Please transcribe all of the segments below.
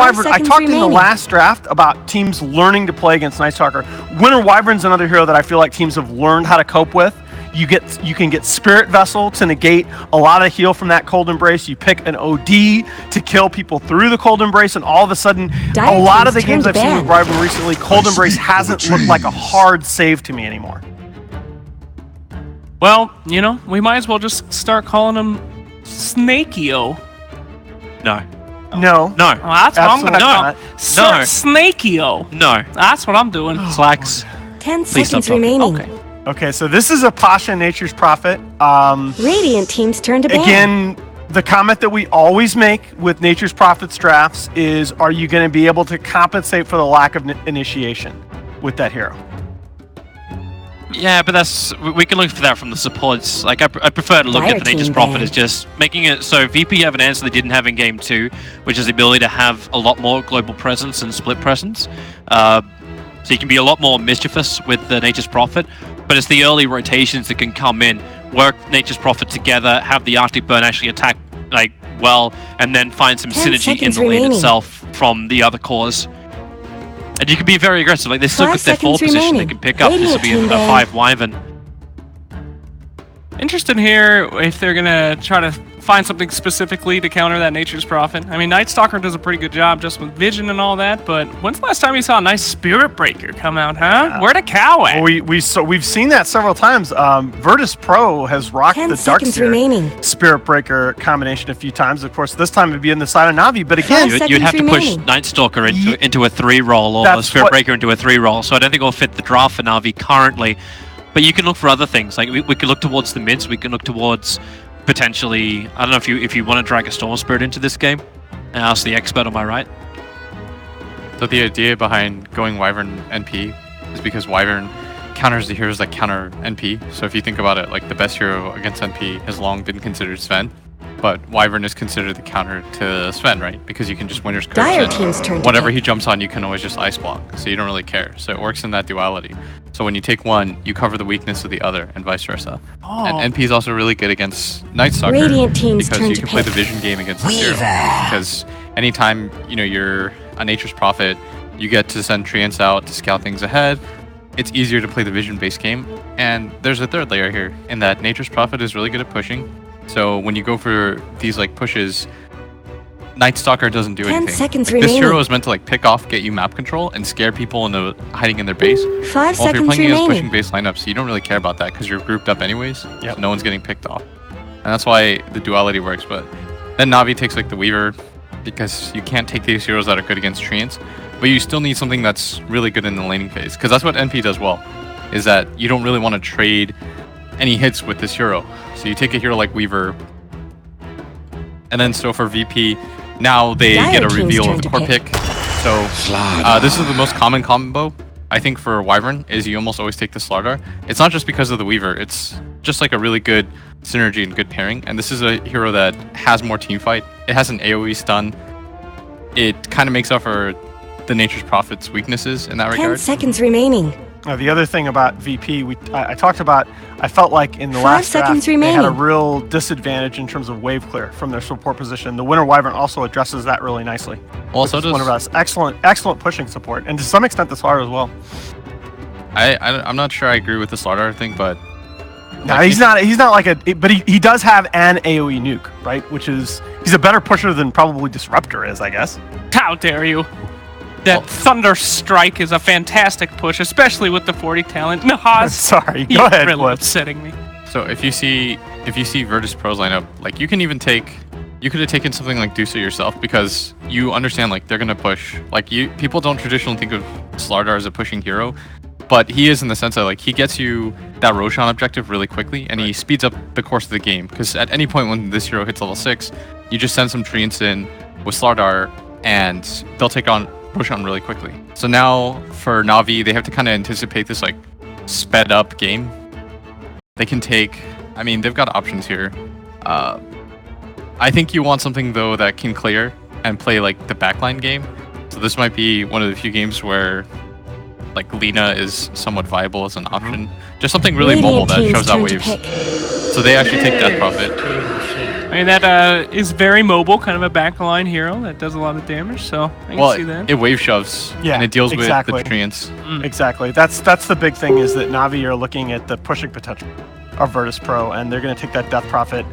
Wyvern, I talked in the last draft about teams learning to play against Night Stalker. Winter Wyvern's another hero that I feel like teams have learned how to cope with. You can get Spirit Vessel to negate a lot of heal from that Cold Embrace. You pick an OD to kill people through the Cold Embrace, and all of a sudden, a lot of the games I've seen with Wyvern recently, Cold Embrace hasn't looked like a hard save to me anymore. Well, you know, we might as well just start calling him Snakeo. No. No. No. Well, that's what I'm going to call it. No. Snakeo. No. That's what I'm doing. Slacks. 10 seconds remaining. Okay, so this is a Pasha Nature's Prophet. Radiant team's turn to ban. Again, the comment that we always make with Nature's Prophets drafts is, are you going to be able to compensate for the lack of initiation with that hero? Yeah, but we can look for that from the supports. Like, I prefer to look at the Nature's Prophet as just making it so VP have an answer they didn't have in Game 2, which is the ability to have a lot more global presence and split presence. So you can be a lot more mischievous with the Nature's Prophet, but it's the early rotations that can come in, work Nature's Prophet together, have the Arctic Burn actually attack like well, and then find some synergy in the lane itself from the other cores. And you can be very aggressive. Like, they still got their 4 position they can pick up. This will be a 5 Wyvern. Interested here if they're going to try to find something specifically to counter that Nature's Prophet. I mean, Night Stalker does a pretty good job just with vision and all that, but when's the last time you saw a nice Spirit Breaker come out, huh? Where'd a cow at? Well, we've seen that several times. Virtus.Pro has rocked the Darkseer Spirit Breaker combination a few times. Of course, this time it'd be in the side of Navi, but again... You'd have to push Night Stalker into a 3-roll or a Spirit Breaker into a 3-roll, so I don't think it'll fit the draft for Navi currently. But you can look for other things. Like, we could look towards the mids, we can look towards... potentially, I don't know if you want to drag a Storm Spirit into this game and ask the expert on my right. So the idea behind going Wyvern NP is because Wyvern counters the heroes that counter NP. So if you think about it, like, the best hero against NP has long been considered Sven, but Wyvern is considered the counter to Sven, right? Because you can just Winter's Curse and whatever he jumps on, you can always just Ice Block, so you don't really care. So it works in that duality. So when you take one, you cover the weakness of the other, and vice versa. And NP is also really good against Night Stalker because you can play the vision game against the hero. Because anytime you're a Nature's Prophet, you get to send Treants out to scout things ahead. It's easier to play the vision-based game. And there's a third layer here, in that Nature's Prophet is really good at pushing. So when you go for these pushes, Night Stalker doesn't do anything. 10 seconds remaining. This hero is meant to pick off, get you map control, and scare people into hiding in their base. 5 well, seconds if you're playing remaining. against pushing base lineups, you don't really care about that because you're grouped up anyways. So no one's getting picked off, and that's why the duality works. But then Navi takes the Weaver because you can't take these heroes that are good against Treants, but you still need something that's really good in the laning phase, because that's what NP does well. Is that you don't really want to trade any hits with this hero. So you take a hero like Weaver, and then so for VP, now they get a reveal of the core pick. So this is the most common combo, I think, for Wyvern, is you almost always take the Slardar. It's not just because of the Weaver, it's just a really good synergy and good pairing. And this is a hero that has more teamfight. It has an AoE stun. It kind of makes up for the Nature's Prophet's weaknesses in that regard. 10 seconds remaining. The other thing about VP, I talked about, I felt like in the last draft, they had a real disadvantage in terms of wave clear from their support position. The Winter Wyvern also addresses that really nicely. Also does one of us excellent pushing support, and to some extent the Slardar as well. I'm not sure I agree with the Slardar thing, but no, he's not but he does have an AoE nuke, right? Which is, he's a better pusher than probably Disruptor is, I guess. How dare you? That Thunder Strike is a fantastic push, especially with the 40 talent. Nahaz, sorry, go ahead. Really upsetting me. So if you see Virtus.Pro's lineup, you can even you could have taken something like DOTA yourself, because you understand they're gonna push. People don't traditionally think of Slardar as a pushing hero, but he is in the sense that he gets you that Roshan objective really quickly, and he speeds up the course of the game. Because at any point when this hero hits level 6, you just send some Treants in with Slardar, and they'll take on Roshan really quickly. So now for Navi, they have to kind of anticipate this sped up game. They can take, they've got options here. I think you want something though that can clear and play the backline game. So this might be one of the few games where Lina is somewhat viable as an option. Just something really mobile that shows out waves. So they actually take Death Prophet. I mean, that is very mobile, kind of a backline hero that does a lot of damage, so I can see that. It wave shoves, and it deals with the treants. Exactly. That's the big thing, is that Na'Vi are looking at the pushing potential of Virtus.Pro, and they're going to take that Death Prophet,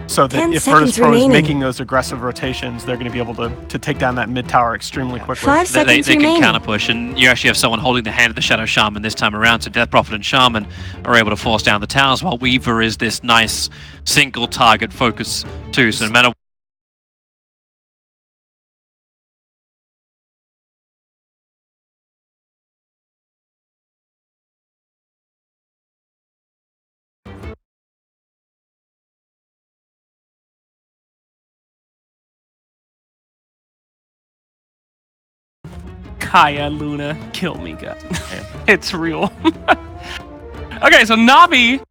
so that if Virtus.Pro is making those aggressive rotations, they're going to be able to take down that mid tower extremely quickly. 5 seconds they remaining. can counter push, and you actually have someone holding the hand of the Shadow Shaman this time around, so Death Prophet and Shaman are able to force down the towers, while Weaver is this nice single target focus too, so no matter Kaya Luna, kill me, God. It's real. Okay, so Na'Vi.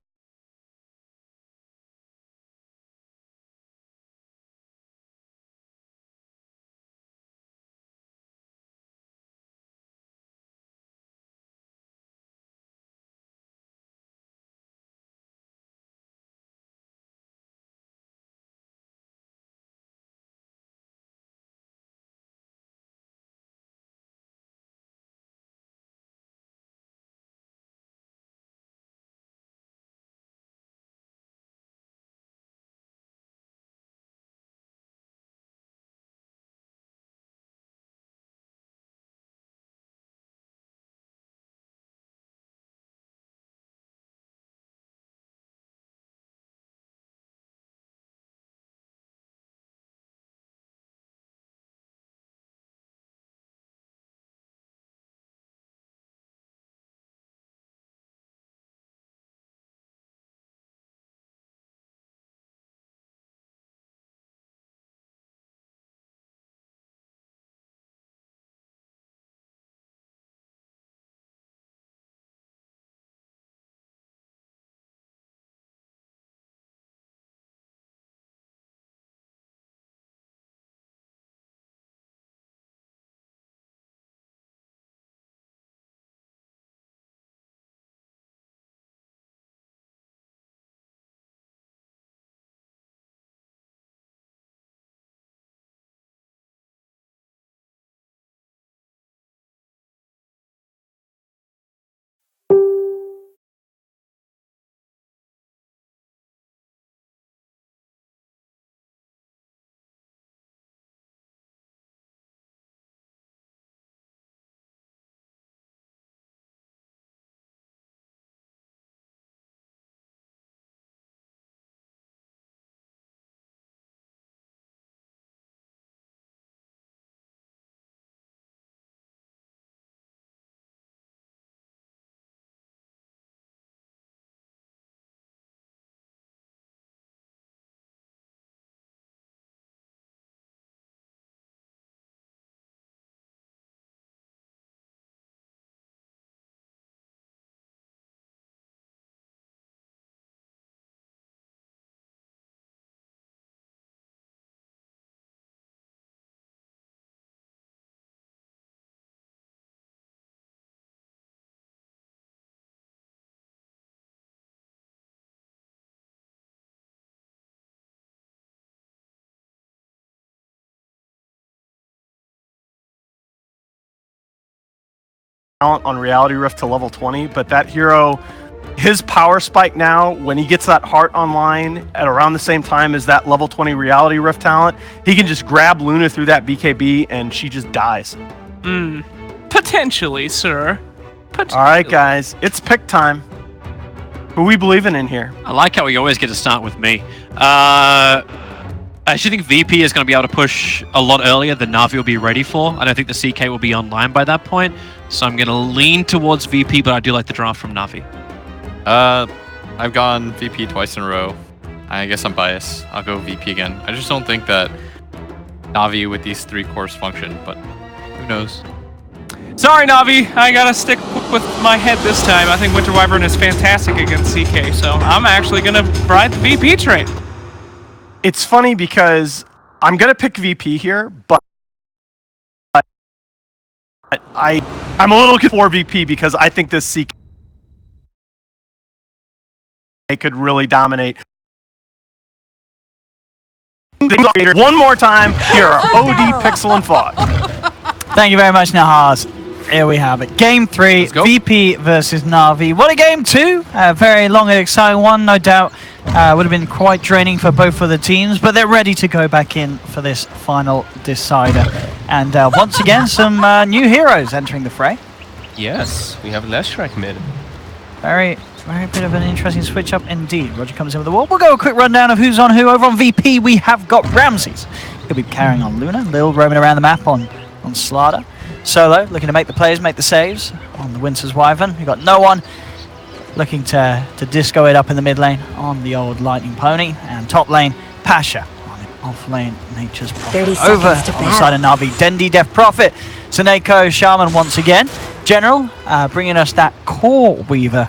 On Reality Rift to level 20, but that hero, his power spike now, when he gets that heart online at around the same time as that level 20 Reality Rift talent, he can just grab Luna through that BKB and she just dies. Potentially, sir. All right, guys, it's pick time. Who we believing in here? I like how we always get to start with me. I actually think VP is going to be able to push a lot earlier than Na'Vi will be ready for. I don't think the CK will be online by that point, so I'm going to lean towards VP, but I do like the draft from Na'Vi. I've gone VP twice in a row. I guess I'm biased. I'll go VP again. I just don't think that Na'Vi with these 3 cores function, but who knows? Sorry, Na'Vi. I gotta stick with my head this time. I think Winter Wyvern is fantastic against CK, so I'm actually gonna ride the VP train. It's funny because I'm gonna pick VP here, but I'm a little for VP because I think this CK could really dominate. One more time, here are OD, Pixel, and Fog. Thank you very much, Nahaz. Here we have it. Game 3, VP versus Na'Vi. What a game 2. A very long and exciting one, no doubt. Would have been quite draining for both of the teams, but they're ready to go back in for this final decider. And once again, some new heroes entering the fray. Yes, we have Leshrac mid. Very bit of an interesting switch up indeed. Roger comes in with the wall. We'll go a quick rundown of who's on who. Over on VP, we have got Ramses. He'll be carrying on Luna. Lil roaming around the map on Slaughter. Solo looking to make the plays, make the saves on the Winter's Wyvern. We've got no one looking to disco it up in the mid lane on the old Lightning Pony. And top lane, Pasha on the off lane, Nature's Prophet. Over on the side of Na'Vi, Dendi, Death Prophet, Seneko, Shaman once again. General bringing us that Core Weaver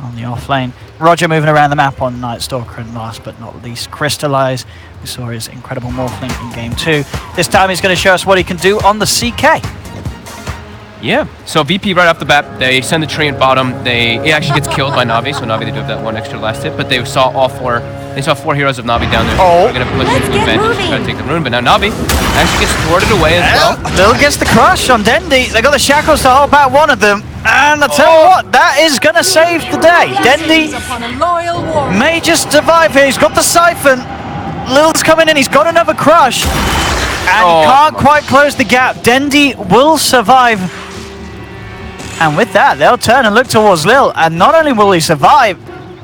on the off lane. Roger moving around the map on Night Stalker, and last but not least, Crystallize. We saw his incredible morphling in game 2. This time he's going to show us what he can do on the CK. Yeah, so VP right off the bat, they send the tree at bottom. It actually gets killed by Na'Vi, so Na'Vi, they do have that one extra last hit, but they saw four heroes of Na'Vi down there. They're going to push into the advantage, try to take the rune, but now Na'Vi actually gets thwarted away as well. Lil gets the crush on Dendi. They got the shackles to hold back one of them, and I'll tell you what, that is going to save the day. Dendi may just survive here. He's got the siphon. Lil's coming in, he's got another crush, and can't quite close the gap. Dendi will survive. And with that, they'll turn and look towards Lil. And not only will he survive,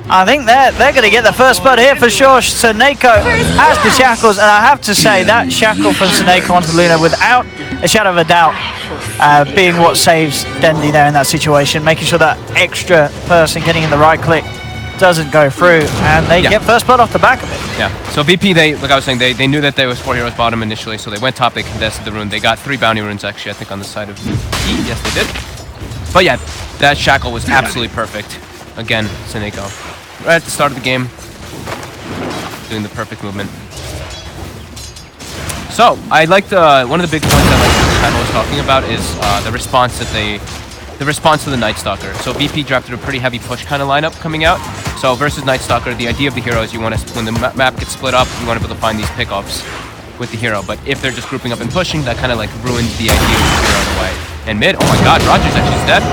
I think they're going to get the first blood here for sure. Seneko has the shackles, and I have to say that shackle from Seneko onto Luna, without a shadow of a doubt, being what saves Dendi there in that situation, making sure that extra person getting in the right click doesn't go through, and they get first blood off the back of it. Yeah, so VP, like I was saying, they knew that there was 4 heroes bottom initially, so they went top, they contested the rune. They got 3 bounty runes, actually, I think, on the side of VP. Yes, they did. But yeah, that shackle was absolutely perfect. Again, Seneko, right at the start of the game, doing the perfect movement. So, I liked one of the big points I liked the panel was talking about is the response to the Night Stalker. So VP drafted a pretty heavy push kind of lineup coming out. So versus Night Stalker, the idea of the hero is you want to, when the map gets split up, you want to be able to find these pickups with the hero. But if they're just grouping up and pushing, that kind of like ruins the idea of the hero in a way. And mid, oh my god, Roger's actually dead.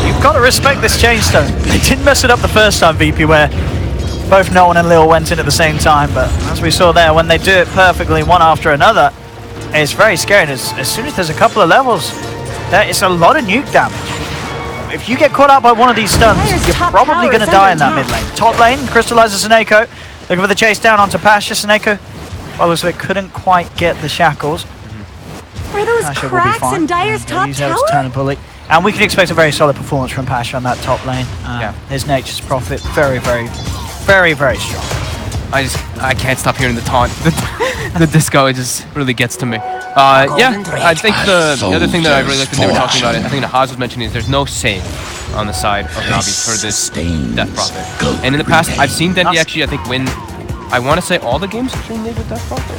You've got to respect this chain stone. They didn't mess it up the first time, VP, where both Nolan and Lil went in at the same time. But as we saw there, when they do it perfectly one after another, it's very scary. And as soon as there's a couple of levels, there is a lot of nuke damage. If you get caught out by one of these stuns, you're probably going to die in that mid lane. Top lane, crystallizes Seneko. Looking for the chase down onto Pasha. Seneko, well, so it couldn't quite get the shackles. Are those Pasha cracks in Dyer's top tower? Turn and bully. And we can expect a very solid performance from Pasha on that top lane. His Nature's Prophet, very, very, very, very strong. I can't stop hearing the taunt. The disco, it just really gets to me. Yeah, I think the other thing that I really liked that they were talking about, I think Nahaz was mentioning, is there's no save on the side of Na'Vi for this Death Prophet. And in the past, I've seen Dendi actually, I think, win, I want to say all the games of DreamLeague with Death Prophet.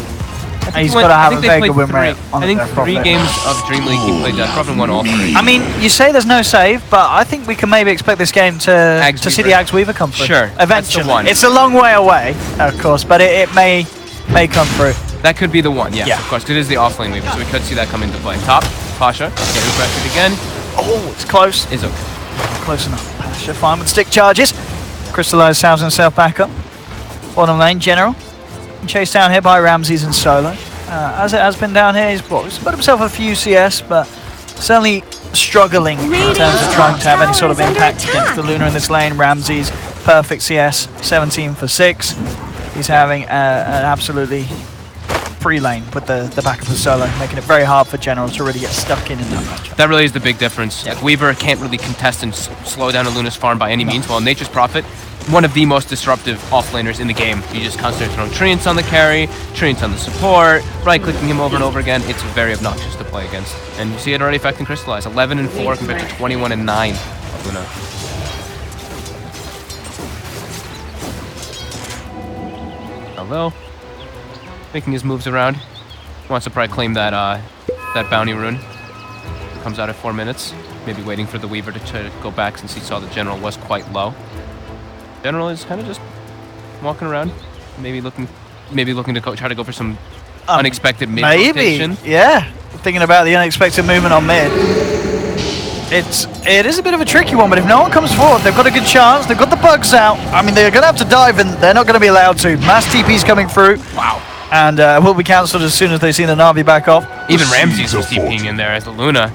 He's got to have a very good win rate. I think 3 games of DreamLeague he played Death Prophet and won all 3. I mean, you say there's no save, but I think we can maybe expect this game to see the Axe Weaver come through. Sure, eventually. That's the one. It's a long way away, of course, but it may come through. That could be the one, yeah. Of course, 'cause it is the offlane Weaver, so we could see that come into play. Top, Pasha, getting pressured again. Oh, it's close. Is okay. Close enough. Pasha fine with stick charges. Crystallize sounds himself back up. Bottom lane, General. Chased down here by Ramses and Solo. As it has been down here, he's put himself a few CS, but certainly struggling in terms of trying to have any sort of impact against the Luna in this lane. Ramses, perfect CS, 17 for 6. He's having an absolutely free lane with the back of the Solo, making it very hard for General to really get stuck in that matchup. That really is the big difference. Like Weaver can't really contest and slow down a Luna's farm by any means, while Nature's Prophet, one of the most disruptive offlaners in the game. You just constantly throw treants on the carry, treants on the support, right-clicking him over and over again. It's very obnoxious to play against. And you see it already affecting Crystallize. 11 and 4 compared to 21 and 9 of Luna. Hello. Making his moves around. Wants to probably claim that that bounty rune. Comes out at 4 minutes. Maybe waiting for the Weaver to try to go back since he saw the General was quite low. General is kind of just walking around, maybe looking maybe looking to try to go for some unexpected mid Maybe, rotation. yeah. Thinking about the unexpected movement on mid. It is a bit of a tricky one, but if no one comes forward, they've got a good chance. They've got the bugs out. I mean, they're going to have to dive, and they're not going to be allowed to. Mass TP's coming through. Wow. And will be cancelled as soon as they see the Na'Vi back off. Even Ramses was TPing in there as the Luna.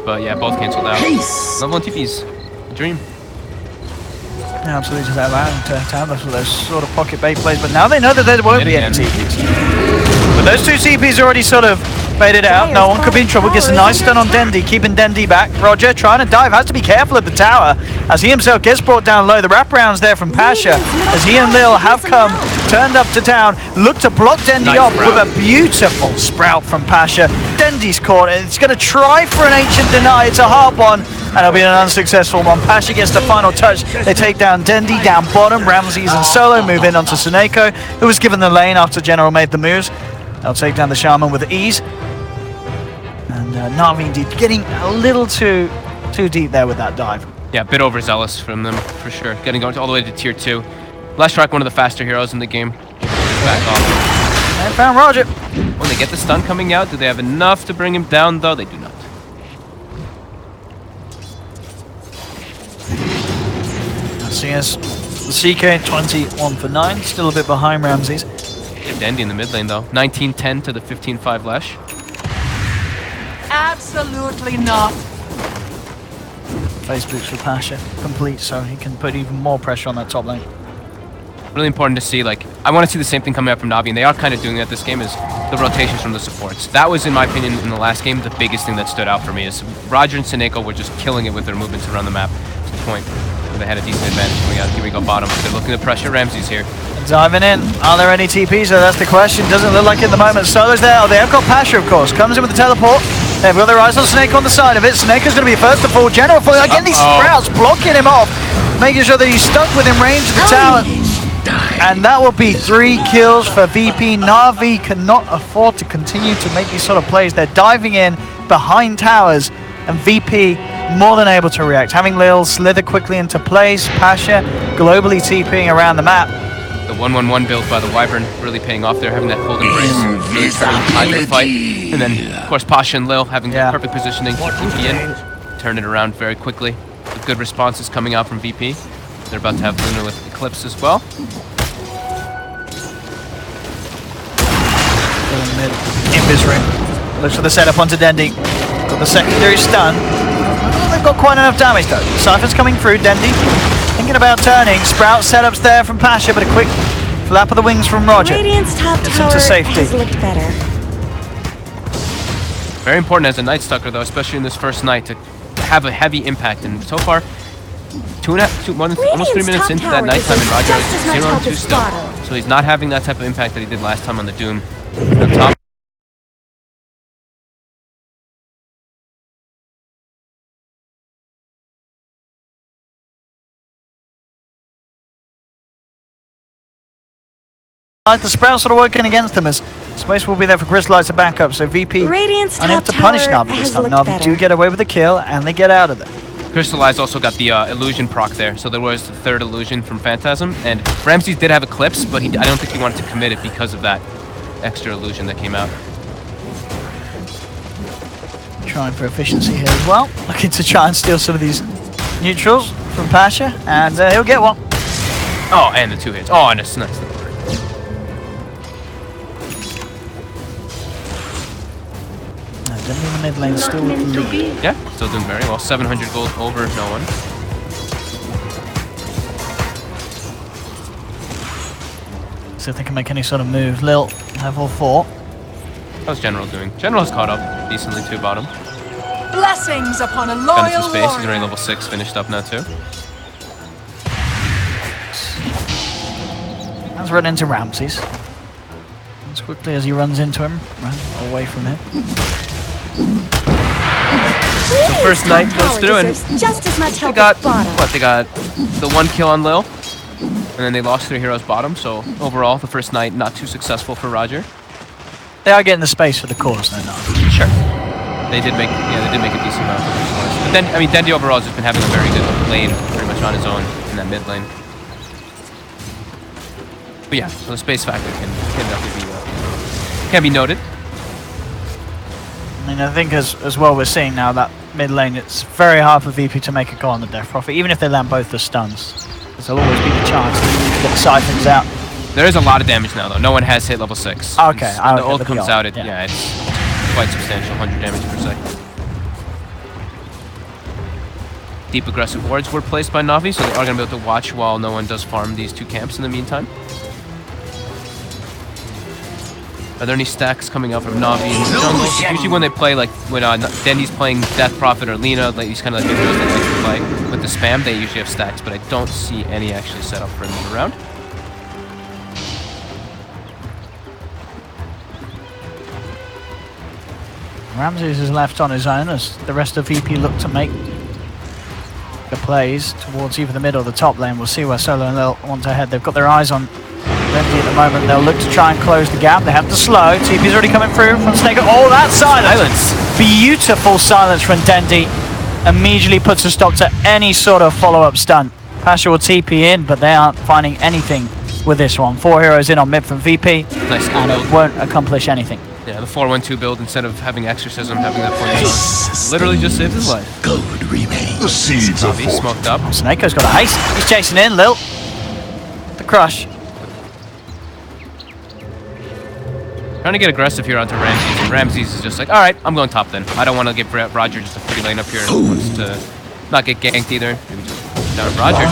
But yeah, both cancelled out. Level 1 TP's a dream. Yeah, absolutely, just allowing to have those sort of pocket bait plays, but now they know that there won't be any TPs. But those two TPs already sort of baited out. No one could be in trouble. Gets a nice stun on Dendi, keeping Dendi back. Roger trying to dive, has to be careful at the tower as he himself gets brought down low. The wraparounds there from Pasha as he and Lil have come, turned up to town, look to block Dendi off with a beautiful sprout from Pasha. Dendi's caught it. It's going to try for an ancient deny. It's a hard one, and it'll be an unsuccessful one. Pasha gets the final touch. They take down Dendi down bottom. Ramses and Solo move in onto Suneko, who was given the lane after General made the moves. They'll take down the Shaman with ease. And Na'Vi indeed getting a little too deep there with that dive. Yeah, a bit overzealous from them, for sure. Getting all the way to tier 2. Leshrac, one of the faster heroes in the game. Back off. And found Roger. When they get the stun coming out, do they have enough to bring him down, though? They do not. CS, the CK 21 for 9, still a bit behind Ramses. Dendi in the mid lane, though. 19-10 to the 15-5 Lesh. Absolutely not. Face boots for Pasha, complete, so he can put even more pressure on that top lane. Really important to see, like, I want to see the same thing coming out from Na'Vi, and they are kind of doing that this game, is the rotations from the supports. That was, in my opinion, in the last game, the biggest thing that stood out for me, is Roger and Suneko were just killing it with their movements around the map to the point where they had a decent advantage coming out. Here we go, bottom. They're looking to pressure Ramses here. Diving in. Are there any TPs? So that's the question. Doesn't look like it at the moment. Solo's there. Oh, they have got Pasha, of course. Comes in with the teleport. They've got their eyes on Snake on the side of it. Snake's going to be first to fall. General falling. Again, these sprouts blocking him off, making sure that he's stuck within range of the tower. And that will be 3 kills for VP. Na'Vi cannot afford to continue to make these sort of plays. They're diving in behind towers, and VP more than able to react. Having Lil slither quickly into place. Pasha globally TPing around the map. The 1-1-1 build by the Wyvern really paying off there, having that cold embrace, really turning the tide of the fight. And then, of course, Pasha and Lil having the perfect positioning to TP in, turn it around very quickly. With good responses coming out from VP. They're about to have Luna with Eclipse as well. In this room. Looks for the setup onto Dendi. Got the secondary stun. They've got quite enough damage though. Cypher's coming through. Dendi thinking about turning. Sprout setups there from Pasha, but a quick flap of the wings from Roger. Radiant's top Gets tower him to safety. has looked better. Very important as a Night Stalker though, especially in this first night, to have a heavy impact. And so far, almost 3 minutes into that nighttime, and Roger is 0-2 still. So he's not having that type of impact that he did last time on the Doom. Up top. The sprouts sort of working against them as space will be there for Crystallize to back up, so VP Radiant's unable top to punish tower Na'Vi this has time. looked Na'Vi better. do get away with the kill and they get out of there. Crystallize also got the illusion proc there, so there was the third illusion from Phantasm, and Ramses did have Eclipse, but I don't think he wanted to commit it because of that extra illusion that came out. Trying for efficiency here as well, looking to try and steal some of these neutrals from Pasha, and he'll get one. Oh, and the 2 hits. Oh, and it's nice. Dendi in the mid lane still with the lead. Yeah, still doing very well. 700 gold over no one. See if they can make any sort of move. Lil, level 4. How's General doing? General's caught up decently to bottom. Blessings upon a Got loyal some space. He's warrior. already level 6, finished up now too. Let's run into Ramses. As quickly as he runs into him, run away from him. So first night goes through, and just as much they help got as bottom. what? They got the 1 kill on Lil, and then they lost their heroes bottom. So overall, the first night not too successful for Roger. They are getting the space for the cause, they're not. Sure. They did make a decent amount of resource. But then, I mean, Dendi overall has just been having a very good lane, pretty much on his own in that mid lane. But yeah, so the space factor can definitely be noted. I mean, I think as well we're seeing now that mid lane, it's very hard for VP to make a call on the Death Prophet, even if they land both the stuns. There'll always be the chance to get the siphons out. There is a lot of damage now, though. No one has hit level 6. Okay. When the ult comes out, it's quite substantial, 100 damage per second. Deep aggressive wards were placed by Na'Vi, so they are going to be able to watch while no one does farm these 2 camps in the meantime. Are there any stacks coming out from Na'Vi in the jungle? Usually when they play, like when Dendy's playing Death Prophet or Lina, like these kind of like heroes that like to play with the spam, they usually have stacks, but I don't see any actually set up for another round. Ramses is left on his own as the rest of VP look to make the plays towards either the mid or the top lane. We'll see where Solo and Lil want to head. They've got their eyes on Dendy at the moment. They'll look to try and close the gap. They have the slow. TP's already coming through from Snake. Oh, that silence! Beautiful silence from Dendy. Immediately puts a stop to any sort of follow-up stunt. Pasha will TP in, but they aren't finding anything with this one. 4 heroes in on mid from VP, Nice and it won't accomplish anything. Yeah, the 4-1-2 build, instead of having Exorcism, having that point literally just saved his life. Gold remains. The seeds of Na'Vi smoked up. Snakeo's got a haste. He's chasing in. Lil. The crush. Trying to get aggressive here onto Ramses, and Ramses is just like, alright, I'm going top then. I don't want to give Roger just a free lane up here. He wants to not get ganked either. Maybe just down Roger.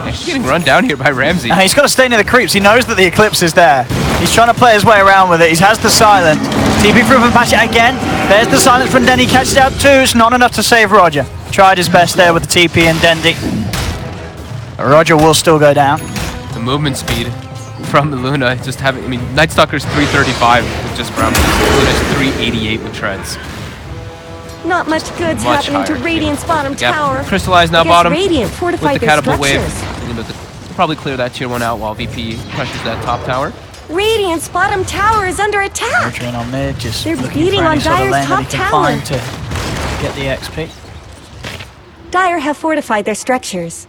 Actually getting run down here by Ramsey. He's got to stay near the creeps. He knows that the Eclipse is there. He's trying to play his way around with it. He has the silent. TP through from Pasha again. There's the silence from Dendy. Catches out 2. It's not enough to save Roger. Tried his best there with the TP and Dendy. Roger will still go down. The movement speed from Luna, just having, I mean, Night Stalker's 335 with just Ramsey. Luna's 388 with treads. Not much good's Much happening to higher. Radiant's bottom Gap tower. crystallized now I guess bottom Radiant with fortified the their catapult wave. structures. They'll probably clear that tier 1 out while VP pressures that top tower. Radiant's bottom tower is under attack. Roger in on mid, just They're looking beating for any on sort of Dire's lane that he top can tower. find to get the XP. Dire have fortified their structures.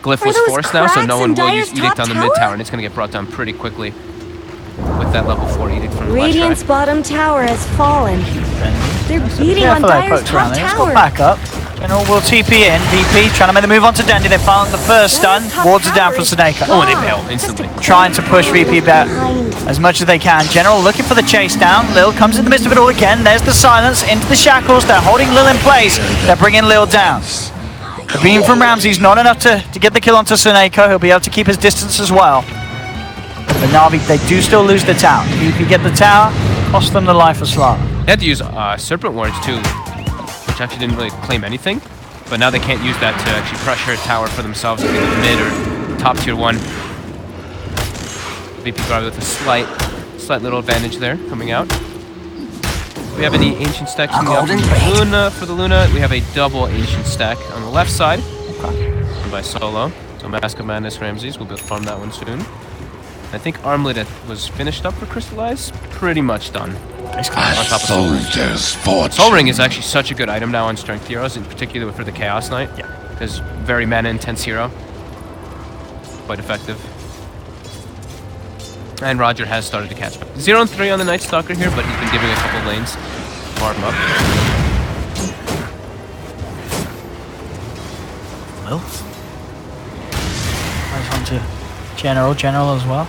Glyph Are was those forced now, so cracks no in one will Dire's use Edict top on the mid tower? tower, and it's going to get brought down pretty quickly with that level 4 Edict from the left Radiant's side. bottom tower has fallen. They're beating on Careful there, Dire's folks top around there. Let's go tower. back up. General will TP in. VP trying to make the move onto Dendy. They found the first stun. Dire's top Wards it down tower from is Snake. Oh, and they gone. bail instantly. Trying to push VP back as much as they can. General looking for the chase down. Lil comes in the midst of it all again. There's the silence into the shackles. They're holding Lil in place. They're bringing Lil down. The beam from Ramsey's not enough to get the kill onto Suneko. He'll be able to keep his distance as well. But Na'Vi, they do still lose the tower. If you get the tower, cost them the life of Slava. They had to use Serpent Wards too, which actually didn't really claim anything. But now they can't use that to actually pressure a tower for themselves, either mid or top tier 1. VP Guard with a slight little advantage there coming out. Do we have any ancient stacks coming out for the Luna? We have a double ancient stack on the left side by Solo. So Mask of Madness Ramses, we'll be able to farm that one soon. I think Armlet was finished up for Crystallize, pretty much done. On top of Soul Ring. Soul Ring is actually such a good item now on Strength heroes, in particular for the Chaos Knight. Yeah. Because very mana intense hero. Quite effective. And Roger has started to catch up. 0-3 on the Night Stalker here, but he's been giving a couple lanes to farm up. Well, goes on to General as well.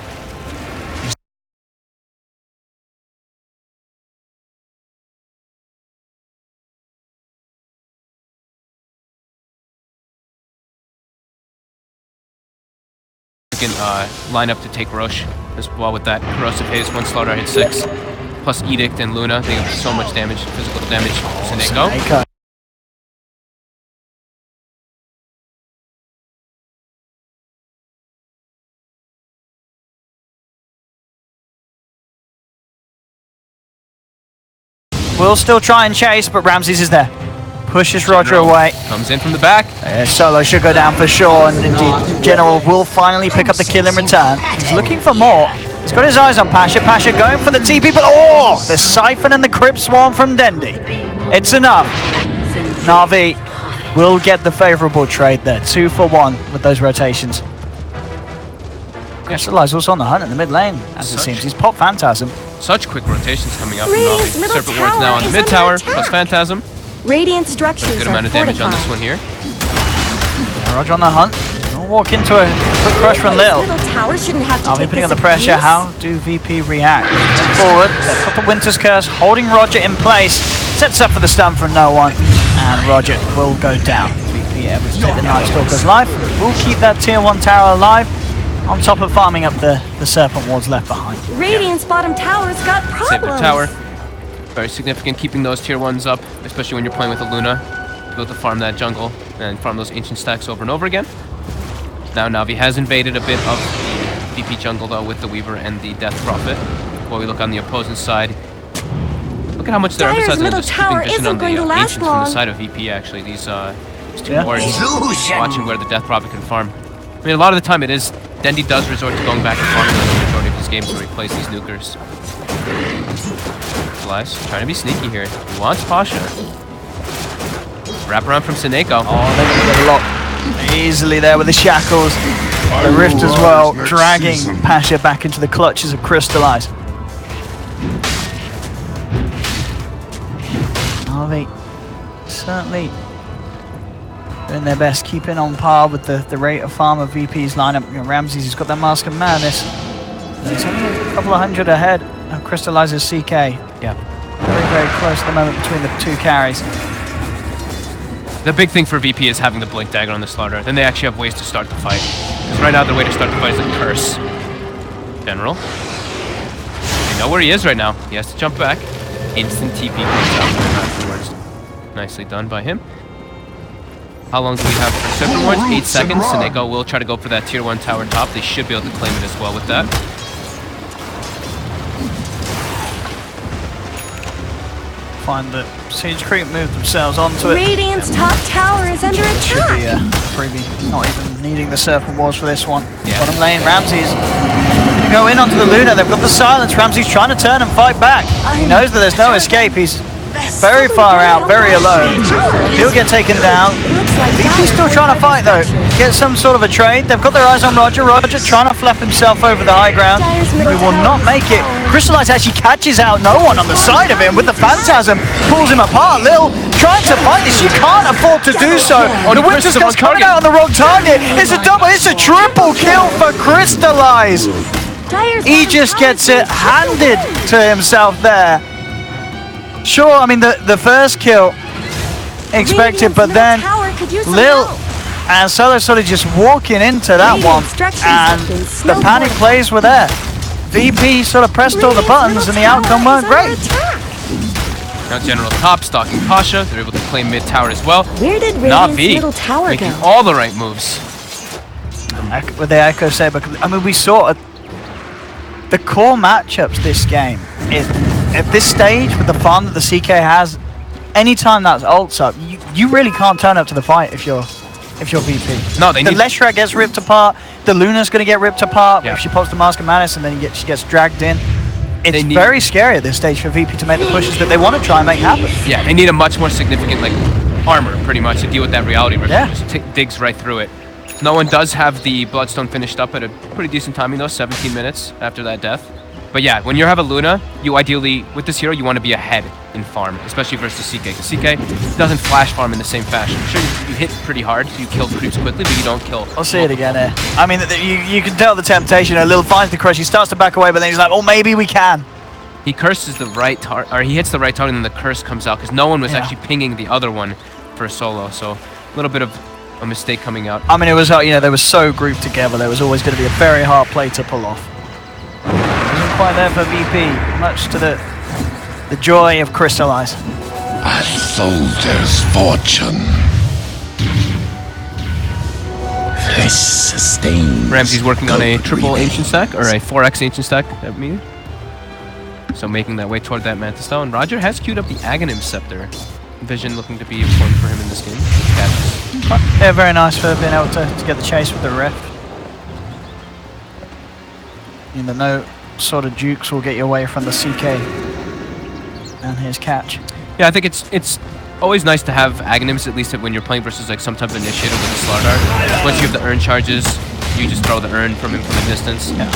Line up to take Roche as well with that corrosive haze. 1 slaughter hit 6, plus Edict and Luna. They have so much damage, physical damage. Suneko. We'll still try and chase, but Ramses is there. Pushes Roger away. Comes in from the back. Solo should go down for sure, and indeed General will finally pick up the kill in return. He's looking for more. He's got his eyes on Pasha. Pasha going for the TP, but oh! The Siphon and the Crypt Swarm from Dendy. It's enough. Na'Vi will get the favourable trade there. 2 for 1 with those rotations. Crystallize also on the hunt in the mid lane, as it seems. He's popped Phantasm. Such quick rotations coming up from Radiant's Navi. middle Serpent Ward's now on the tower mid is tower, under plus attack. Phantasm. Radiant structures Good are amount of damage on fortified. this one here. Roger on the hunt. We'll walk into a quick crush from Lil. Middle tower shouldn't have to I'll be take putting on this the pressure. abuse. How do VP react? Forward. They've got the Winter's Curse, holding Roger in place. Sets up for the stun from no one. And Roger will go down. VP able to take the Night Stalker's life. We'll keep that tier 1 tower alive. On top of farming up the Serpent Wards left behind. Radiant's bottom tower's got problems. Save the tower. Very significant keeping those tier 1s up, especially when you're playing with a Luna. Be able to farm that jungle and farm those ancient stacks over and over again. Now Navi has invaded a bit of the VP jungle though with the Weaver and the Death Prophet. While we look on the opposing side, look at how much they're Dyer's emphasizing middle just keeping tower vision isn't on the going to last ancients from the long. side of VP actually. These two Yeah. wards watching where the Death Prophet can farm. I mean, a lot of the time it is, Dendi does resort to going back and farming in the majority of his games where he plays these nukers. Flies, trying to be sneaky here. He wants Pasha. Wrap around from Seneko. Oh, they're going to get a lot easily there with the shackles. The Rift as well, dragging Pasha back into the clutches of Crystallize. Navi certainly doing their best, keeping on par with the rate of farm of VP's lineup. You know, Ramses has got that Mask of Madness. He's only a couple of hundred ahead of Crystallizer's CK. Yeah. Very, very close at the moment between the two carries. The big thing for VP is having the Blink Dagger on the Slaughter. Then they actually have ways to start the fight. Because right now the way to start the fight is a Curse. General. They know where he is right now. He has to jump back. Instant TP comes out afterwards. Nicely done by him. How long do we have for Serpent Wards? 8 seconds. Seneko will try to go for that tier 1 tower top. They should be able to claim it as well with that. Find that Siege Creep moved themselves onto it. Radiant's top tower is under Should be attack. freebie, not even needing the Serpent Wars for this one. Yeah. Bottom lane, Ramses gonna go in onto the Luna. They've got the silence. Ramses trying to turn and fight back. He knows that there's no escape. He's very far out, very alone. He'll get taken down. VP's still trying to fight though. Get some sort of a trade. They've got their eyes on Roger. Roger trying to flap himself over the high ground. He will not make it. Crystallize actually catches out no one on the side of him with the Phantasm. Pulls him apart. Lil trying to fight this. You can't afford to do so. The Winter's Curse coming out on the wrong target. It's a double. It's a triple kill for Crystallize. He just gets it handed to himself there. Sure, I mean, the first kill expected, but then Lil and Solo sort of just walking into that one, and the panic plays were there. VP sort of pressed all the buttons, and the outcome weren't great. Now General top, stalking Pasha. They're able to claim mid tower as well. Where did Navi Radiant's middle tower making go? all the right moves. With the Echo Saber, I mean, we saw the core matchups this game. At this stage, with the farm that the CK has, anytime that's ults up, you really can't turn up to the fight if you're VP. No, they the need... Leshrac gets ripped apart. The Luna's going to get ripped apart Yeah. if she pops the Mask of Madness, and then she gets dragged in. It's very scary at this stage for VP to make the pushes that they want to try and make happen. Yeah, they need a much more significant armor, pretty much, to deal with that reality rip. Yeah. Just digs right through it. No one does have the Bloodstone finished up at a pretty decent timing though, 17 minutes after that death. But yeah, when you have a Luna, you ideally, with this hero, you want to be ahead in farm, especially versus CK. Because CK doesn't flash farm in the same fashion. Sure, you hit pretty hard, so you kill creeps quickly, but you don't kill. I'll see it again here. I mean, you can tell the temptation. A little finds the crush. He starts to back away, but then he's like, oh, maybe we can. He curses the right target, or he hits the right target, and then the curse comes out, because no one was actually pinging the other one for a solo. So a little bit of a mistake coming out. I mean, it was, they were so grouped together. There was always going to be a very hard play to pull off. Wasn't quite there for VP, much to the joy of Crystallize. A soldier's fortune. This sustains. Ramsey's working on a triple ancient stack, or a 4x ancient stack, that means. So making that way toward that Mantis Stone. Roger has queued up the Aghanim Scepter. Vision looking to be important for him in this game. Catches. Yeah, very nice for being able to get the chase with the Rift. You know, no sort of dukes will get you away from the CK and his catch. Yeah, I think it's always nice to have Aghanims, at least when you're playing versus some type of initiator with the Slardar. Once you have the earn charges, You just throw the urn from him from a distance. Yeah.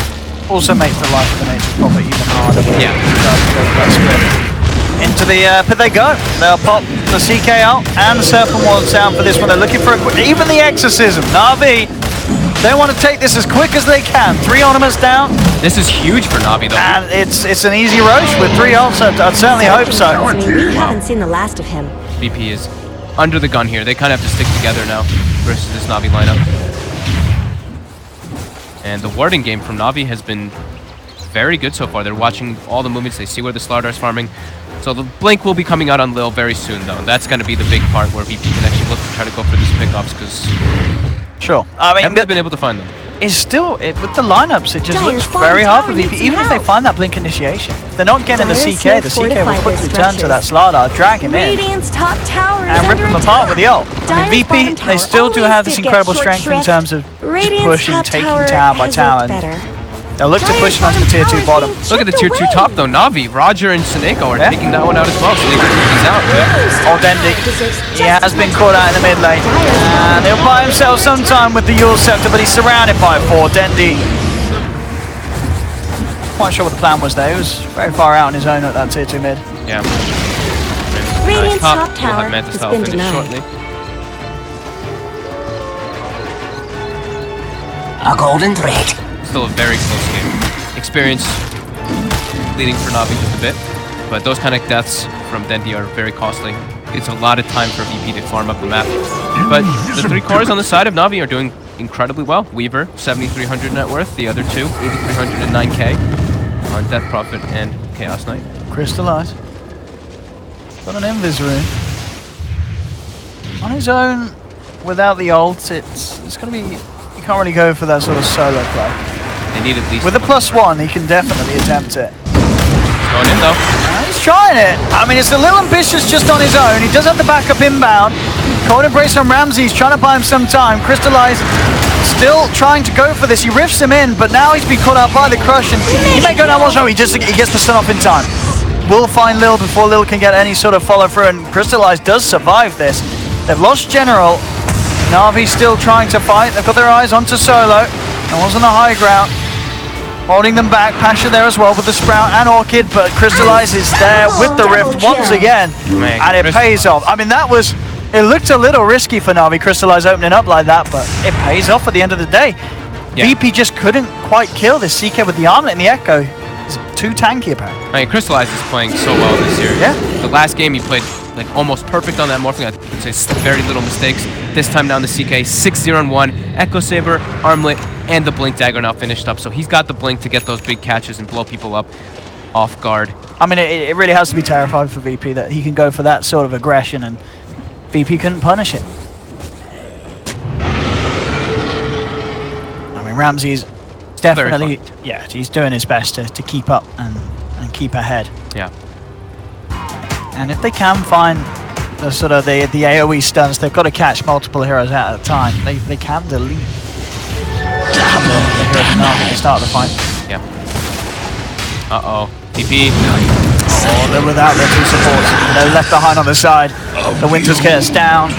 Also makes the life of the Nature's Prophet even harder. Yeah. Into the pit they go. They'll pop the CK out and the Serpent Ward's down for this one. They're looking for a quick, even the Exorcism. Na'Vi, they want to take this as quick as they can. 3 ornaments down. This is huge for Na'Vi though. And it's an easy roach with 3 ults. I'd certainly hope so. I mean, we haven't seen the last of him. VP is under the gun here. They kind of have to stick together now versus this Na'Vi lineup. And the warding game from Na'Vi has been very good so far. They're watching all the movements. They see where the Slardar is farming. So the Blink will be coming out on Lil very soon, though. That's going to be the big part where VP can actually look to try to go for these pickups, because sure. I mean, haven't been able to find them. It's still, with the lineups, it just looks very hard for VP. Even if they find that Blink initiation, if they're not getting the CK will quickly turn to that Slardar, drag him in, Radiant's top tower and rip him apart with the ult. I mean, VP, they still do have this incredible strength in terms of just pushing, taking tower by tower. They'll look to push onto the tier 2 bottom. Look at the tier 2 top though. Na'Vi, Roger and Seneko are taking that one out as well, so they can keep these out. Old Dendi, he has been caught out in the mid lane. And he'll buy himself some time with the Yule Scepter, but he's surrounded by 4. Dendi, quite sure what the plan was there. He was very far out on his own at that tier 2 mid. Yeah. Radiant's top tower we'll have has been denied. shortly. A golden thread. Still a very close game. Experience leading for Na'Vi just a bit, but those kind of deaths from Dendi are very costly. It's a lot of time for VP to farm up the map. But the 3 cores on the side of Na'Vi are doing incredibly well. Weaver, 7,300 net worth. The other 2, 8,309k on Death Prophet and Chaos Knight. Crystallize. Got an Invis rune. On his own, without the ult, it's going to be... You can't really go for that sort of solo play. They need at least... With a +1, he can definitely attempt it. He's going in though. He's trying it. I mean, it's a little ambitious just on his own. He does have the backup inbound. Cold Embrace on Ramsey. He's trying to buy him some time. Crystallize still trying to go for this. He riffs him in, but now he's been caught out by the crush, and he may go down one shot. He gets the stun off in time. Will find Lil before Lil can get any sort of follow through, and Crystallize does survive this. They've lost General. Na'Vi's still trying to fight. They've got their eyes onto Solo. That wasn't a high ground. Holding them back. Pasha there as well with the Sprout and Orchid, but Crystallize is there with the Rift once again. And it pays off. I mean, it looked a little risky for Na'Vi, Crystallize opening up like that, but it pays off at the end of the day. Yeah. VP just couldn't quite kill this CK with the Armlet and the Echo. It's too tanky apparently. I mean, Crystallize is playing so well this year. Yeah. The last game he played like almost perfect on that morphing. I would say very little mistakes. This time down the CK, 6-0-1, Echo Saber, Armlet, and the Blink Dagger now finished up. So he's got the Blink to get those big catches and blow people up off guard. I mean, it really has to be terrifying for VP that he can go for that sort of aggression and VP couldn't punish it. I mean, Ramsey's definitely, yeah, he's doing his best to keep up and keep ahead. Yeah. And if they can find the sort of the AoE stuns, they've got to catch multiple heroes out at a time. They can delete the heroes now at the start of the fight. Yeah. Uh-oh. TP. Oh, they're without their 2 supports. They're left behind on the side. The Winters gets down.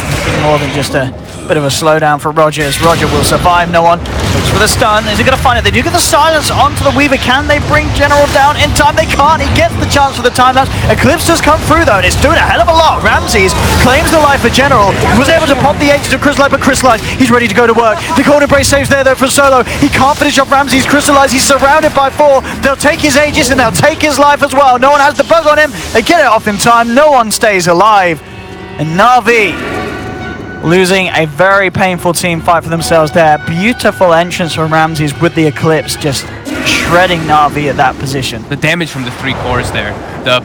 More than just a bit of a slowdown for Rogers. Roger will survive. No one looks for the stun. Is he going to find it? They do get the silence onto the Weaver. Can they bring General down in time? They can't. He gets the chance for the time lapse. Eclipse does come through though, and it's doing a hell of a lot. Ramses claims the life for General. He was able to pop the H to Crystallize, but Crystallize, he's ready to go to work. The Cold Embrace saves there though for Solo. He can't finish off Ramses. Crystallize, he's surrounded by 4. They'll take his Aegis and they'll take his life as well. No one has the bug on him. They get it off in time. No one stays alive. And Na'Vi losing a very painful team fight for themselves there. Beautiful entrance from Ramses with the Eclipse, just shredding Na'Vi at that position. The damage from the 3 cores there. The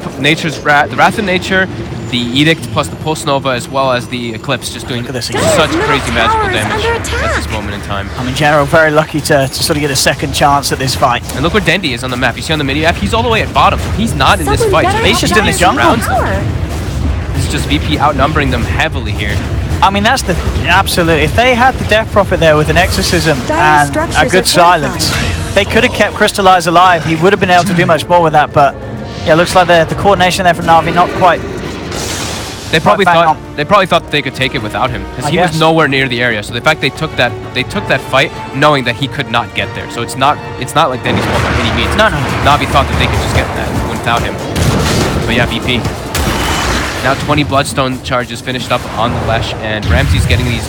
Wrath of Nature, the Edict plus the Pulse Nova, as well as the Eclipse, just doing such crazy magical damage at this moment in time. I mean, General very lucky to sort of get a second chance at this fight. And look where Dendi is on the map. You see on the mini map, he's all the way at bottom. He's not in this fight. He's just in the jungle. This is just VP outnumbering them heavily here. I mean, that's the absolute. If they had the Death Prophet there with an Exorcism and a good silence, they could have kept Crystallize alive. He would have been able to do much more with that. But yeah, looks like the coordination there from Na'Vi not quite They probably back thought on. they probably thought they could take it without him because I he was guess. nowhere near the area. So the fact they took that fight knowing that he could not get there. So it's not like Denny's fault by any means. No. Navi thought that they could just get that without him. But yeah, VP. Now 20 Bloodstone charges finished up on the Lesh, and Ramsey's getting these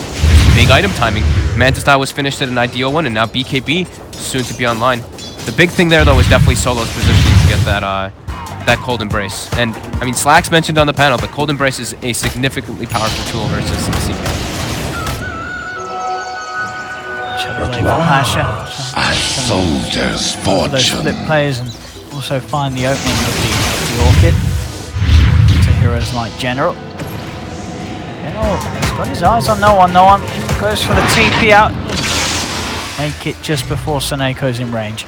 big item timing. Manta Style was finished at an ideal one, and now BKB soon to be online. The big thing there, though, is definitely Solo's positioning to get that Cold Embrace. And, I mean, Slacks mentioned on the panel, but Cold Embrace is a significantly powerful tool versus CK. A soldier's Those split fortune. plays and also find the opening of the Orchid to heroes like General. General has got his eyes on no one. No one goes for the TP out. Make it just before Soneko's in range.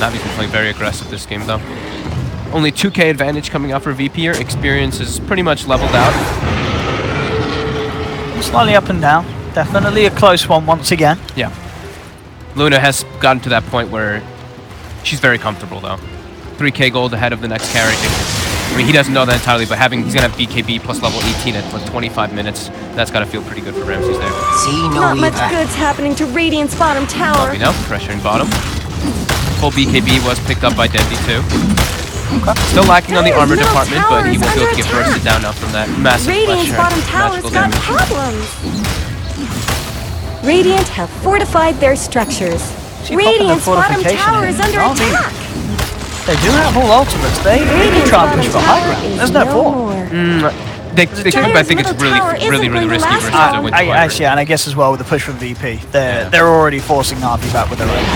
Navi's been playing very aggressive this game, though. Only 2k advantage coming out for VP here. Experience is pretty much leveled out. Slightly up and down. Definitely a close one once again. Yeah. Luna has gotten to that point where she's very comfortable, though. 3k gold ahead of the next carry. I mean, he doesn't know that entirely, but he's going to have BKB plus level 18 at like 25 minutes. That's got to feel pretty good for Ramses there. See no Not much evil. good's happening to Radiant's bottom tower. Navi now, pressuring bottom. Full BKB was picked up by Deadly too. Still lacking on the armor department, but he will be able to get bursted down now from that massive Radiant's pressure. bottom tower's Magical got damage. problems. Radiant have fortified their structures. See, popping the Radiant's bottom fortification tower in. is under Navi. attack. They do have all ultimates. They can Radiant's try and bottom push for high tower ground. is There's no fall. more. They could, but I think it's middle tower really isn't going to risky last versus long. the Winter Actually, and I guess as well with the push from VP, they're already forcing Navi back with their own.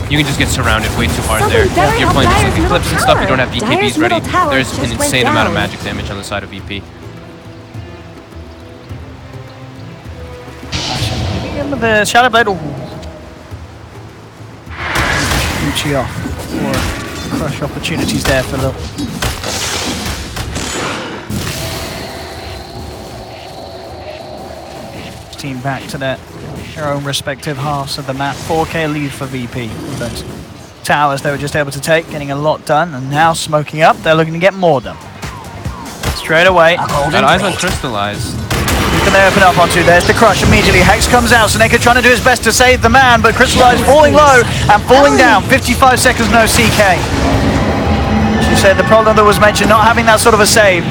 You can just get surrounded way too hard Something there. better If you're help playing Dire's just middle Eclipse and stuff, you don't have tower. BKBs Dire's ready. middle tower There's just an went insane amount of down. magic damage on the side of VP. In with the Shadow Blade. Gucci off. Or crush opportunities there for Lil. Team back to their own respective halves of the map. 4k lead for VP. Those towers they were just able to take, getting a lot done, and now smoking up, they're looking to get more done. Straight away. Got eyes on Crystallize. Who can they open up onto? There's the crush immediately. Hex comes out. Snake trying to do his best to save the man, but Crystallize falling low and falling down. 55 seconds, no CK. She said the problem that was mentioned, not having that sort of a save.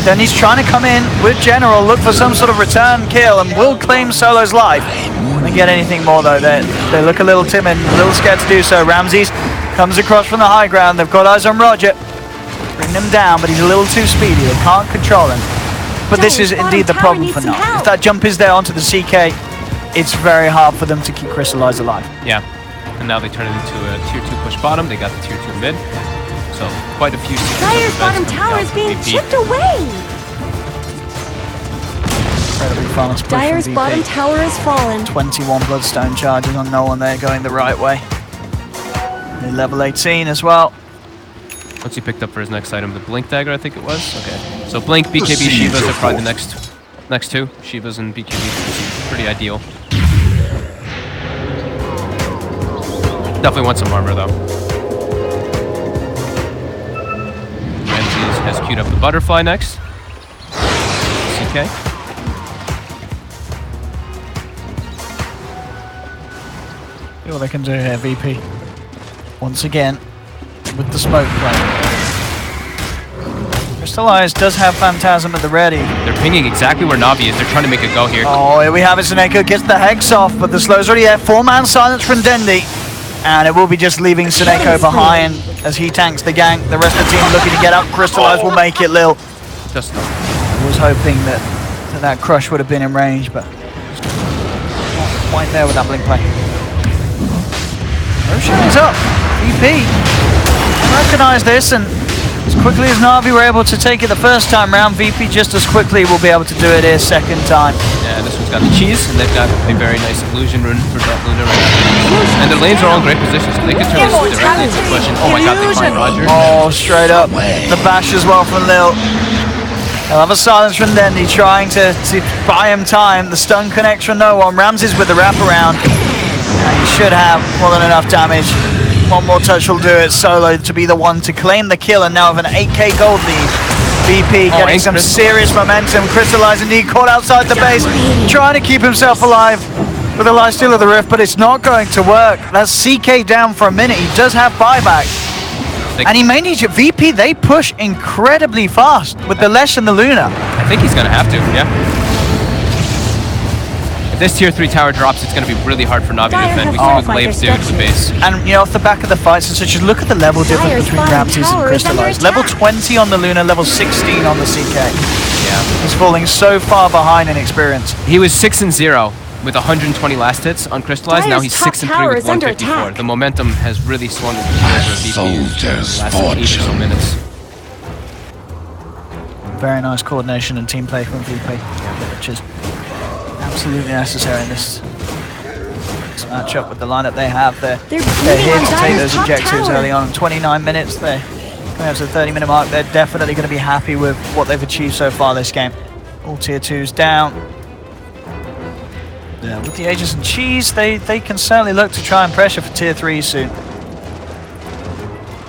Then he's trying to come in with General, look for some sort of return kill, and will claim Solo's life. They get anything more though. They look a little timid, a little scared to do so. Ramses comes across from the high ground. They've got eyes on Roger. Bring him down, but he's a little too speedy. They can't control him. But this is indeed the problem for now. If that jump is there onto the CK, it's very hard for them to keep Crystallize alive. Yeah. And now they turn it into a tier 2 push bottom. They got the tier 2 mid. So quite a few seconds. Dire's bottom tower is being chipped away. Incredibly fast push Dire's from bottom VP. tower has fallen. 21 Bloodstone charges on no one there, going the right way. Level 18 as well. What's he picked up for his next item? The Blink Dagger, I think it was? Okay. So Blink, BKB, Shivas are probably the next two. Shivas and BKB. Pretty ideal. Definitely want some armor though. Ramses has queued up the Butterfly next. CK. See what they can do here, VP. Once again, with the smoke play. Crystallize does have Phantasm at the ready. They're pinging exactly where Navi is. They're trying to make a go here. Oh, here we have it. Seneko gets the Hex off, but the slow's already there. 4-man silence from Dendi. And it will be just leaving Seneko behind as he tanks the gank. The rest of the team looking to get up. Crystallize will make it, Lil. Just I was hoping that crush would have been in range, but not quite there with that blink play. Roshan is up. VP recognize this, and as quickly as Na'Vi were able to take it the first time round, VP just as quickly will be able to do it here second time. Yeah, this one's got the cheese, and they've got a very nice illusion rune for that Luna right now. And their lanes are all in great positions, so they can turn this directly into a question. Oh my god, they find Roger. Oh, straight up. The bash as well from Lil. They'll have a silence from Dendi trying to buy him time. The stun connects from no one. Ramses with the wraparound. And he should have more than enough damage. One more touch will do it. Solo to be the one to claim the kill, and now with an 8k gold lead. VP getting some serious momentum. Crystallize indeed caught outside the base, trying to keep himself alive with a lifesteal of the Rift, but it's not going to work. That's CK down for a minute. He does have buyback. And he may need you. VP, they push incredibly fast with the Lesh and the Luna. I think he's going to have to, yeah. If this tier 3 tower drops, it's going to be really hard for Na'Vi to defend. We see what Glaives do to the base. And, you know, off the back of the fights and such, just look at the level difference between Ramses and Crystallize. Level 20 on the Luna, level 16 on the CK. Yeah. He's falling so far behind in experience. He was 6-0 with 120 last hits on Crystallize. Now he's 6-3 with 154. The momentum has really swung in favor of VP in the last 8 or so minutes. Very nice coordination and team play from VP, which is absolutely necessary in this matchup with the lineup they have. They're here to take those objectives early on. 29 minutes, they're coming up to the 30-minute mark. They're definitely going to be happy with what they've achieved so far this game. All tier 2s down. Yeah, with the Aegis and Cheese, they can certainly look to try and pressure for tier 3 soon.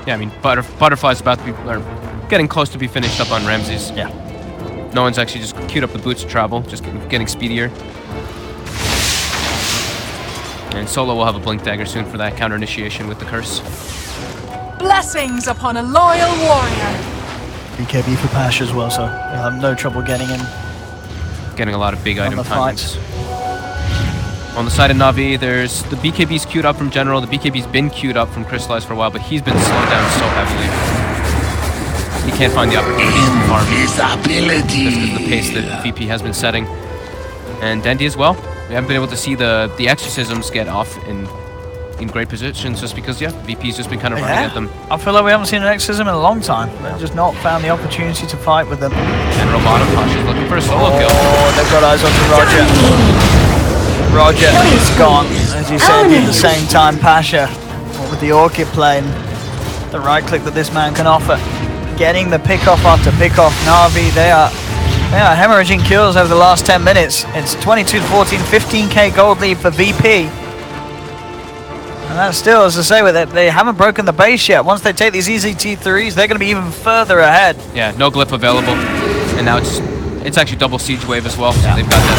Yeah, I mean, Butterfly's about to be, or getting close to be finished up on Ramses. Yeah. No one's actually just queued up the boots to travel, just getting speedier. And Solo will have a Blink Dagger soon for that counter initiation with the curse. Blessings upon a loyal warrior. BKB for Pash as well, so you'll have no trouble getting in. Getting a lot of big item timings. Fights. On the side of Na'Vi, there's the BKB's queued up from General. The BKB's been queued up from Crystallize for a while, but he's been slowed down so heavily. He can't find the opportunity to farm just because of the pace that VP has been setting. And Dendi as well. We haven't been able to see the exorcisms get off in great positions just because, yeah, VP's just been kind of running at them. I feel like we haven't seen an exorcism in a long time. They've just not found the opportunity to fight with them. And Roboto Pasha's looking for a solo kill. Oh, they've got eyes onto Roger. Roger is gone, as you said, at the same time Pasha, with the Orchid play and the right click that this man can offer. Getting the pick-off after pick-off. Na'Vi, they are hemorrhaging kills over the last 10 minutes. It's 22-14, 15k gold lead for VP. And that's still, as I say, with it, they haven't broken the base yet. Once they take these easy T3s, they're going to be even further ahead. Yeah, no glyph available. And now it's actually double siege wave as well, so they've got that.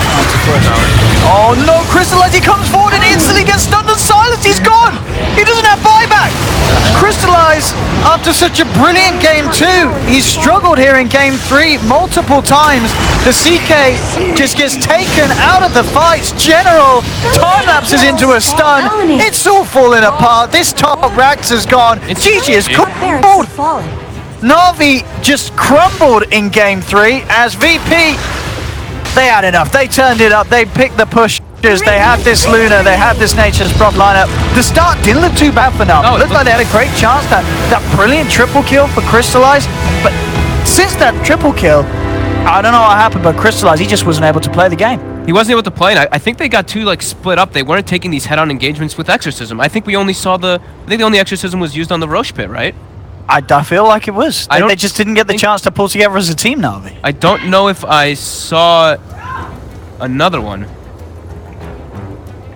Oh no, Crystallize, he comes forward and instantly gets stunned and silenced. He's gone. He doesn't have buyback. Crystallize, after such a brilliant game 2, he's struggled here in game 3 multiple times. The CK just gets taken out of the fights. General time lapses into a stun. It's all falling apart. This top Rax has gone. GG is cold. Na'Vi just crumbled in game 3 as VP, they had enough. They turned it up. They picked the pushers. They had this Luna. They had this Nature's Prop lineup. The start didn't look too bad for Na'Vi. No, it looked like they had a great chance. That brilliant triple kill for Crystallize. But since that triple kill, I don't know what happened, but Crystallize, he just wasn't able to play the game. He wasn't able to play, and I think they got too split up. They weren't taking these head-on engagements with Exorcism. I think we only saw I think the only Exorcism was used on the Roche pit, right? I feel like it was. They just didn't get the chance to pull together as a team, Na'Vi. I don't know if I saw another one.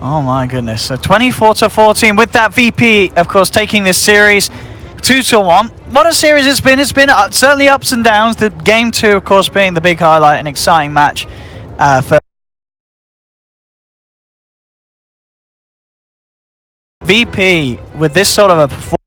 Oh my goodness. So 24-14 with that VP, of course, taking this series 2-1. What a series it's been. It's been certainly ups and downs. The game 2, of course, being the big highlight, an exciting match for VP with this sort of a performance.